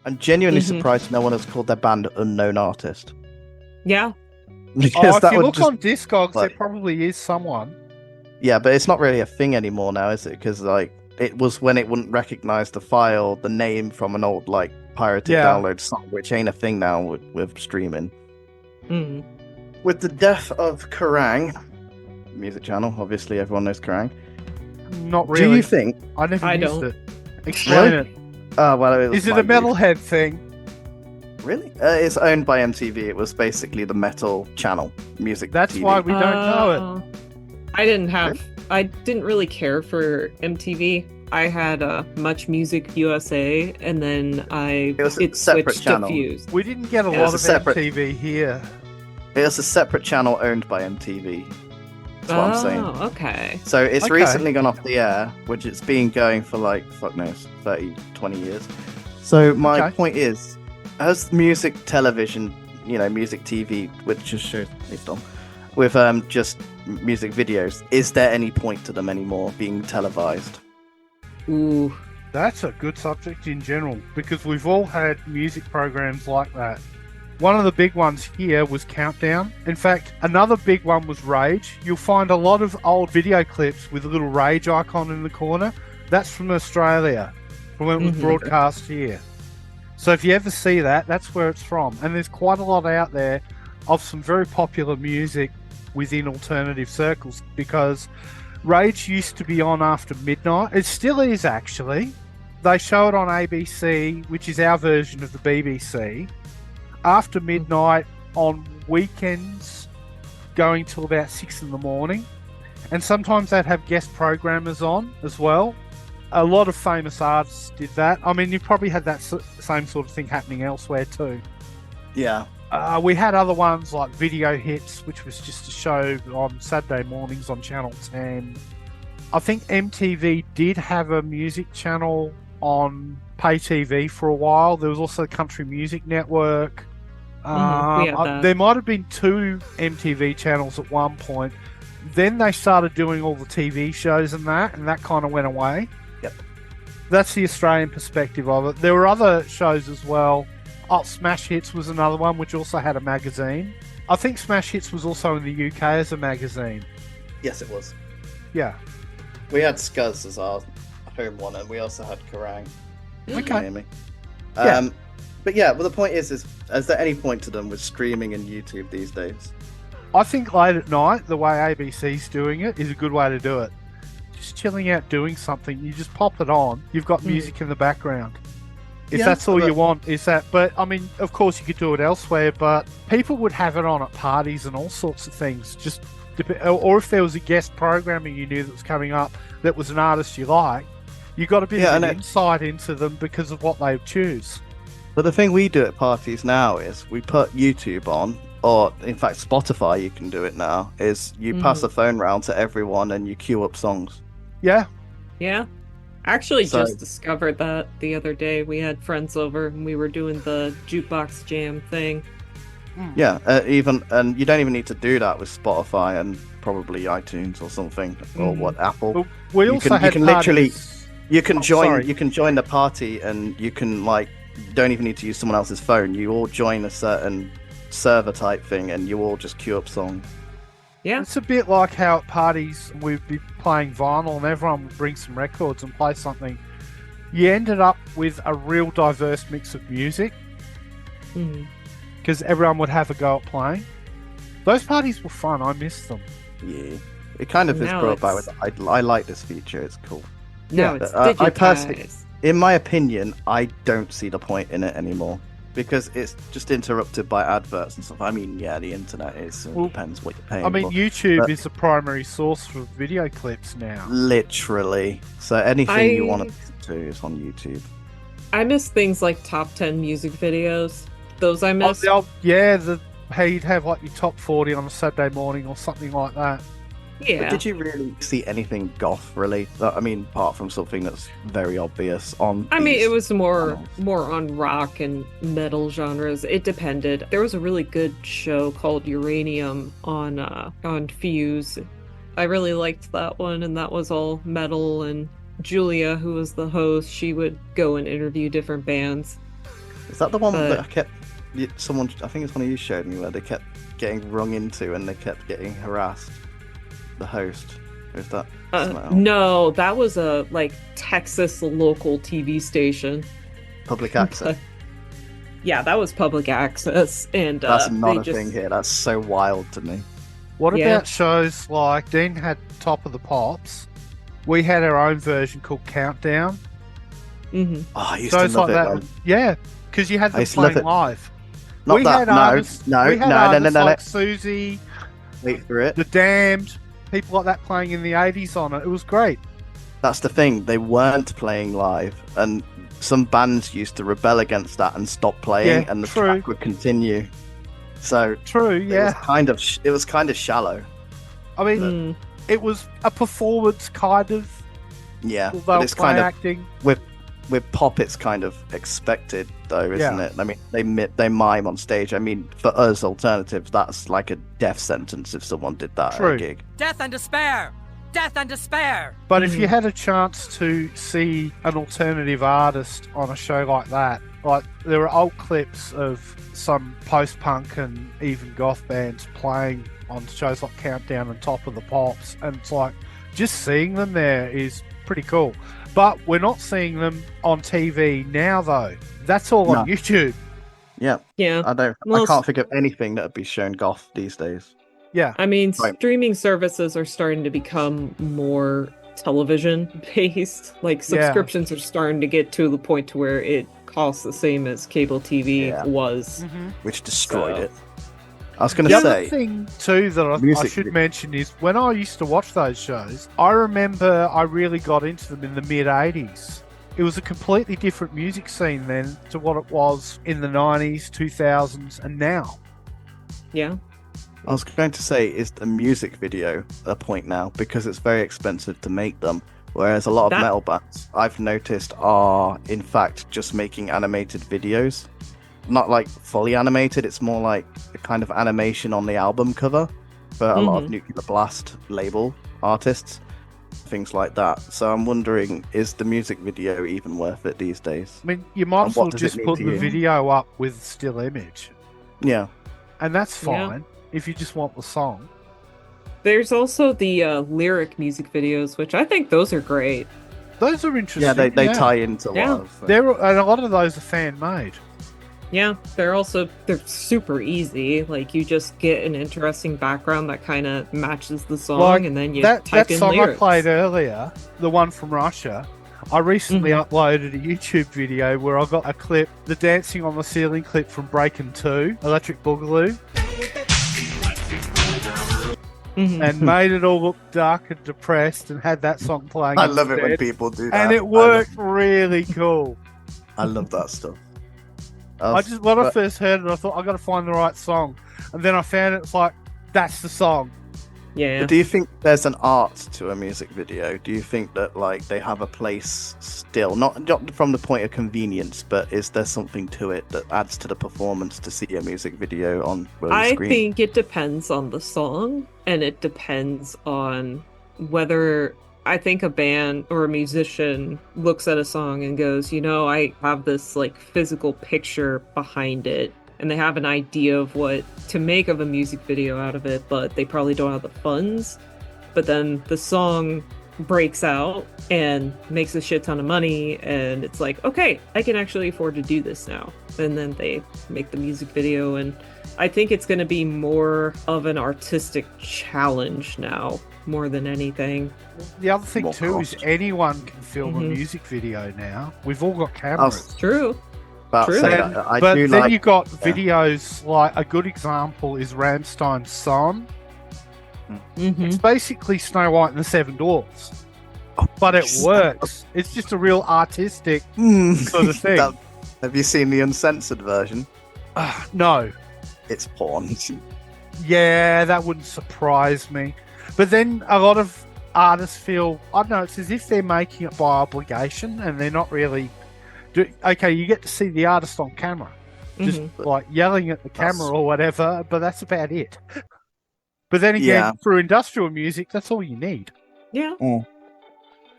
I'm genuinely Mhm. surprised no one has called their band Unknown Artist. Yeah. Because If that you would look just on Discogs, there like, probably is someone. yeah, but it's not really a thing anymore now, is it? Because like it was when it wouldn't recognize the file, the name from an old like pirated Yeah. download song, which ain't a thing now with streaming. Mm. With the death of Kerrang, music channel, obviously everyone knows Kerrang. Not Do you really. think? I never I used don't. it. Explain it. Well, it was Is it my a youth. metalhead thing? Really? It's owned by MTV. It was basically the metal channel, music. That's TV. why we don't know it. Oh. I didn't really care for MTV. I had Much Music USA, and then It was a separate switched channel. to Fuse. We didn't get a Yeah, lot it's a of separate- MTV here. It was a separate channel owned by MTV. That's what I'm saying. Oh, okay. So it's Okay. recently gone off the air, which it's been going for like, fuck knows, 30, 20 years. So my Okay. point is, as music television, music TV, which is shows based on, with just music videos, is there any point to them anymore being televised? Ooh. That's a good subject in general because we've all had music programs like that. One of the big ones here was Countdown. In fact, another big one was Rage. You'll find a lot of old video clips with a little Rage icon in the corner. That's from Australia, from when it was Mhm. broadcast here. So if you ever see that, that's where it's from. And there's quite a lot out there of some very popular music within alternative circles because Rage used to be on after midnight. It still is, actually. They show it on ABC, which is our version of the BBC, after midnight on weekends, going till about 6 in the morning. And sometimes they'd have guest programmers on as well. A lot of famous artists did that. I mean, you probably had that same sort of thing happening elsewhere too. Yeah. We had other ones like Video Hits, which was just a show on Saturday mornings on Channel 10. I think MTV did have a music channel on pay TV for a while. There was also Country Music Network. We had that. There might have been 2 MTV channels at one point. Then they started doing all the TV shows and that kind of went away. Yep. That's the Australian perspective of it. There were other shows as well. Oh, Smash Hits was another one, which also had a magazine. I think Smash Hits was also in the UK as a magazine. Yes, it was. Yeah. We had Scuzz as our home one, and we also had Kerrang. Okay. Hear me? Yeah. But yeah, well, the point is there any point to them with streaming and YouTube these days? I think late at night, the way ABC's doing it is a good way to do it. Just chilling out doing something, you just pop it on, you've got music in the background. If Yeah, that's all but- you want, is that. But I mean, of course, you could do it elsewhere, but people would have it on at parties and all sorts of things. Just or if there was a guest programmer you knew that was coming up that was an artist you like, you got a bit of an insight into them because of what they choose. But the thing we do at parties now is we put YouTube on, or in fact Spotify, you can do it now, is you pass the phone round to everyone and you queue up songs. Yeah. Yeah. I actually So- just discovered that the other day. We had friends over and we were doing the jukebox jam thing. Yeah, and you don't even need to do that with Spotify and probably iTunes or something, or what, Apple. But we You also can- you had can literally- parties- You can Oh, join. sorry. You can join the party, and you can you don't even need to use someone else's phone. You all join a certain server type thing, and you all just queue up songs. Yeah. It's a bit like how at parties we'd be playing vinyl and everyone would bring some records and play something. You ended up with a real diverse mix of music Mhm. because everyone would have a go at playing. Those parties were fun. I miss them. Yeah, it kind of is Now brought back it's- with. I like this feature. It's cool. Now Yeah, it's I personally- digitized. In my opinion, I don't see the point in it anymore because it's just interrupted by adverts and stuff. I mean, yeah, the internet is. It Well, depends what you're paying. I mean, for. YouTube but- is the primary source for video clips now. Literally. So anything you I- want to listen to is on YouTube. I miss things like top 10 music videos. Those I Oh, miss. how you'd have like your top 40 on a Saturday morning or something like that. Yeah. But did you really see anything goth related? I mean, apart from something that's very obvious on. I mean, these it was more channels? on rock and metal genres. It depended. There was a really good show called Uranium on Fuse. I really liked that one, and that was all metal. And Julia, who was the host, she would go and interview different bands. Is that the one But- that I kept? Someone, I think it's one of you showed me where they kept getting rung into and they kept getting harassed. The host. Or is that? something else? No, that was a like Texas local TV station. Public access. Yeah, that was public access, and That's not they a just thing here. That's so wild to me. What Yeah. about shows like Dean had Top of the Pops? We had our own version called Countdown. Mhm. Oh, I used Shows to love like it. that. When... Yeah, because you had I them used to love playing it. live. Not we that. had No, artists, no, we had no, artists no. like Susie, Wait for it. The Damned, people like that playing in the 80s on it. It was great. That's the thing. They weren't playing live, and some bands used to rebel against that and stop playing, Yeah, and the true. track would continue. So True, it was yeah. kind of shallow. I mean, Mm. it was a performance kind of, Yeah, although but it's play kind of acting. with pop. It's kind of expected, though, isn't Yeah. it? I mean, they mime on stage. I mean, for us alternatives, that's like a death sentence if someone did that at True. a gig. Death and despair! Death and despair! But if you Mhm. had a chance to see an alternative artist on a show like that, like there are old clips of some post-punk and even goth bands playing on shows like Countdown and Top of the Pops, and it's like just seeing them there is pretty cool. But we're not seeing them on TV now, though. That's all on No. YouTube. Yeah, Yeah. I Well, can't think of anything that would be shown goth these days. Yeah, I mean, Right. streaming services are starting to become more television based. Like Yeah. subscriptions are starting to get to the point to where it costs the same as cable TV Yeah. was. Which destroyed So- it. I was going The to other say, thing too that I Music should video. mention is when I used to watch those shows, I remember I really got into them in the mid '80s. It was a completely different music scene then to what it was in the '90s, 2000s, and now. Yeah. I was going to say, is the music video a point now because it's very expensive to make them, whereas a lot of That- metal bands I've noticed are in fact just making animated videos, not like fully animated. It's more like a kind of animation on the album cover for a lot of Nuclear Blast label artists, things like that. So I'm wondering, is the music video even worth it these days? I mean, you might And as what well does it just mean put to the you? video up with still image, Yeah, and that's Yeah. fine if you just want the song. There's also the lyric music videos, which I think those are great. Those are interesting. yeah, they tie into Yeah. a lot of. And a lot of those are fan made. Yeah, they're super easy. Like you just get an interesting background that kind of matches the song, Like, and then you that type in song lyrics. I played earlier, the one from Russia, I recently uploaded a YouTube video where I got a clip, the dancing on the ceiling clip from Breaking 2, Electric Boogaloo, Mhm. and made it all look dark and depressed and had that song playing. I love it when instead. people do that. And it worked really cool. I love that stuff. When I first heard it, I thought I got to find the right song, and then I found it. It's like that's the song. Yeah. But do you think there's an art to a music video? Do you think that like they have a place still, not from the point of convenience, but is there something to it that adds to the performance to see a music video on I screen? think it depends on the song, and it depends on whether I think a band or a musician looks at a song and goes, I have this like physical picture behind it, and they have an idea of what to make of a music video out of it, but they probably don't have the funds. But then the song breaks out and makes a shit ton of money, and it's like, okay, I can actually afford to do this now. And then they make the music video, and I think it's going to be more of an artistic challenge now, more than anything. The other thing More too is cost. anyone can film a Mhm. music video now. We've all got cameras. True. About to True. say And- that, I but do then like. you've got videos like a good example is Rammstein's Son. Mm-hmm. It's basically Snow White and the Seven Dwarfs, but it works. It's just a real artistic sort of thing. Have you seen the uncensored version? No, It's porn. yeah, that wouldn't surprise me. But then a lot of artists feel, I don't know, it's as if they're making it by obligation and they're not really. Okay, you get to see the artist on camera, just like yelling at the camera or whatever, but that's about it. But then again, Yeah. for industrial music, that's all you need. Yeah.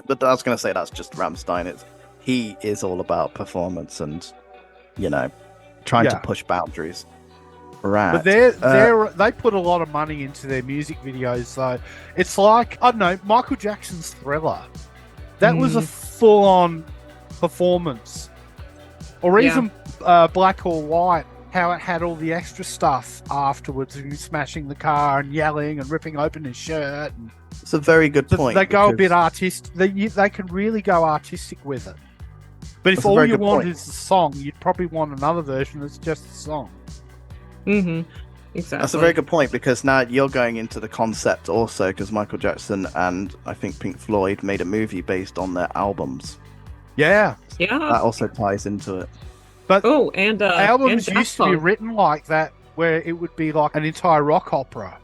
But I was going to say that's just Rammstein. He is all about performance and, trying to Yeah. push boundaries. Right. But they put a lot of money into their music videos, so it's like, I don't know, Michael Jackson's Thriller. That was a full-on performance. Or even Black or White, how it had all the extra stuff afterwards, and he's smashing the car and yelling and ripping open his shirt. And it's a very good point. They go a bit artistic. They can really go artistic with it. But if all you want is the song, you'd probably want another version that's just the song. Exactly. That's a very good point, because now you're going into the concept also, because Michael Jackson and I think Pink Floyd made a movie based on their albums. Yeah. That also ties into it. But and albums used to be written like that, where it would be like an entire rock opera,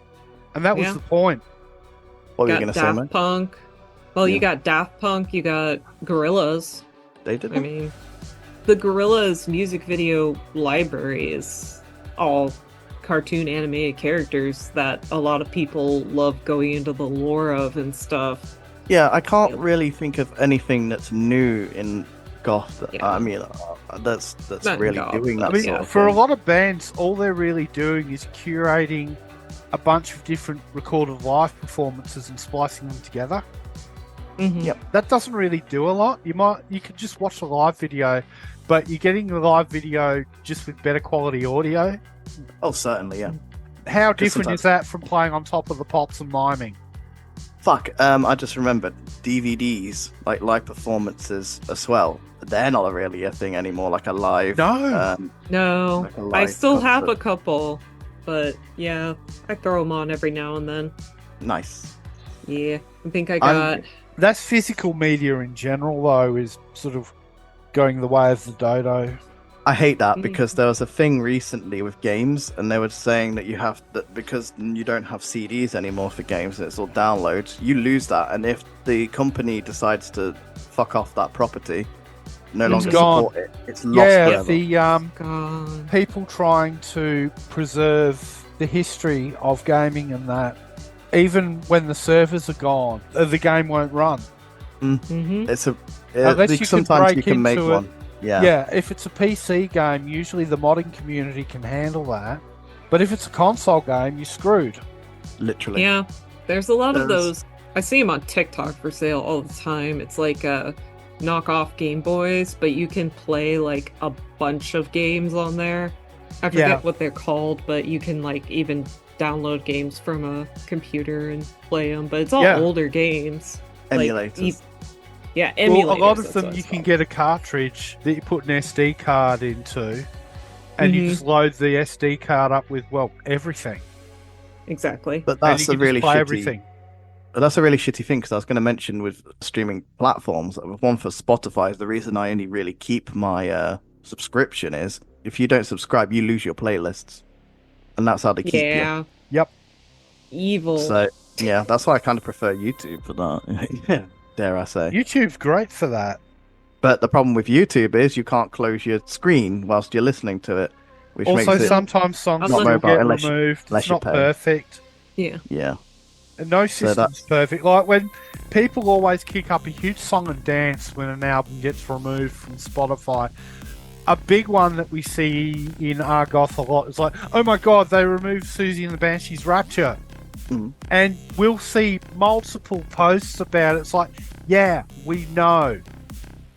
and that was the point. What were you going to say, man? Daft Punk. Well, you got Daft Punk, you got Gorillaz. They did. I mean, the Gorillaz music video library is all cartoon animated characters that a lot of people love going into the lore of and stuff. Yeah, I can't really think of anything that's new in Goth. I mean, that's really Goth, doing that. I mean, sort of for a thing. lot of bands, all they're really doing is curating a bunch of different recorded live performances and splicing them together. Yep. That doesn't really do a lot. You could just watch the live video, but you're getting the live video just with better quality audio. Oh, certainly, yeah. How different is that from playing on top of the pops and miming? Fuck, I just remembered DVDs, like live performances as well. They're not really a thing anymore, like a live. No, like a live I still have a concert. couple, but yeah, I throw them on every now and then. Nice. Yeah, I think I got. That's physical media in general, though, is sort of going the way of the dodo. I hate that, because there was a thing recently with games, and they were saying that you have that because you don't have CDs anymore for games, and it's all downloads. You lose that, and if the company decides to fuck off that property, no longer gone. support it, it's lost forever. The people trying to preserve the history of gaming and that, even when the servers are gone, the game won't run. It's a Unless you sometimes can you can make into it. one. Yeah. Yeah, if it's a PC game, usually the modding community can handle that. But if it's a console game, you're screwed. Literally. Yeah, there's a lot of those. I see them on TikTok for sale all the time. It's like knockoff Game Boys, but you can play like a bunch of games on there. I forget what they're called, but you can like even download games from a computer and play them. But it's all older games. Emulators. Emulators. Well, a lot of them you can get a cartridge that you put an SD card into, and you just load the SD card up with, well, everything. Exactly. But that's a really shitty. Everything. But that's a really shitty thing, because I was going to mention with streaming platforms, one for Spotify is the reason I only really keep my subscription is if you don't subscribe, you lose your playlists, and that's how they keep you. Yep. Evil. So yeah, that's why I kind of prefer YouTube for that. Dare I say? YouTube's great for that. But the problem with YouTube is you can't close your screen whilst you're listening to it, which Also, makes it sometimes songs not will mobile get unless removed. It's you not pay. perfect. Yeah. And no system's perfect. Like when people always kick up a huge song and dance when an album gets removed from Spotify. A big one that we see in our Goth a lot is like, oh my god, they removed Susie and the Banshees Rapture. And we'll see multiple posts about it. It's like, yeah, we know.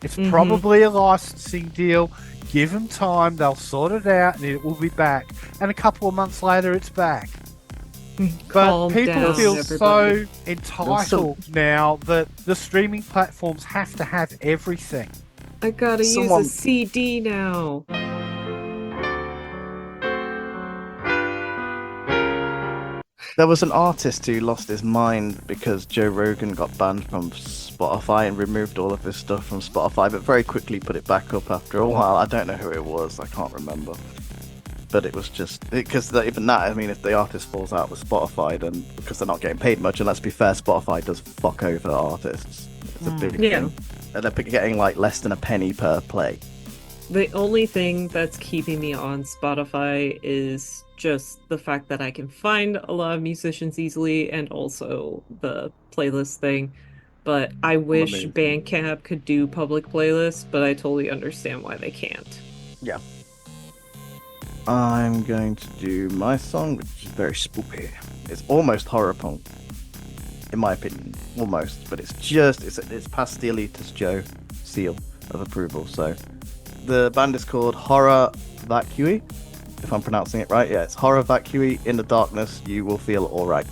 It's probably a licensing deal. Give them time, they'll sort it out, and it will be back. And a couple of months later, it's back. But people feel so entitled now that the streaming platforms have to have everything. I gotta use a CD now. There was an artist who lost his mind because Joe Rogan got banned from Spotify and removed all of his stuff from Spotify, but very quickly put it back up after a while. I don't know who it was, I can't remember. But it was just because even that, I mean, if the artist falls out with Spotify, then because they're not getting paid much, and let's be fair, Spotify does fuck over artists. It's a big thing. And they're getting like less than a penny per play. The only thing that's keeping me on Spotify is just the fact that I can find a lot of musicians easily, and also the playlist thing. But I wish Bandcamp could do public playlists, but I totally understand why they can't. Yeah. I'm going to do my song, which is very spooky. It's almost horror punk, in my opinion, almost, but it's past the elitist Joe seal of approval. So the band is called Horror Vacui, if I'm pronouncing it right. Yeah, it's Horror Vacui. In the darkness, you will feel alright.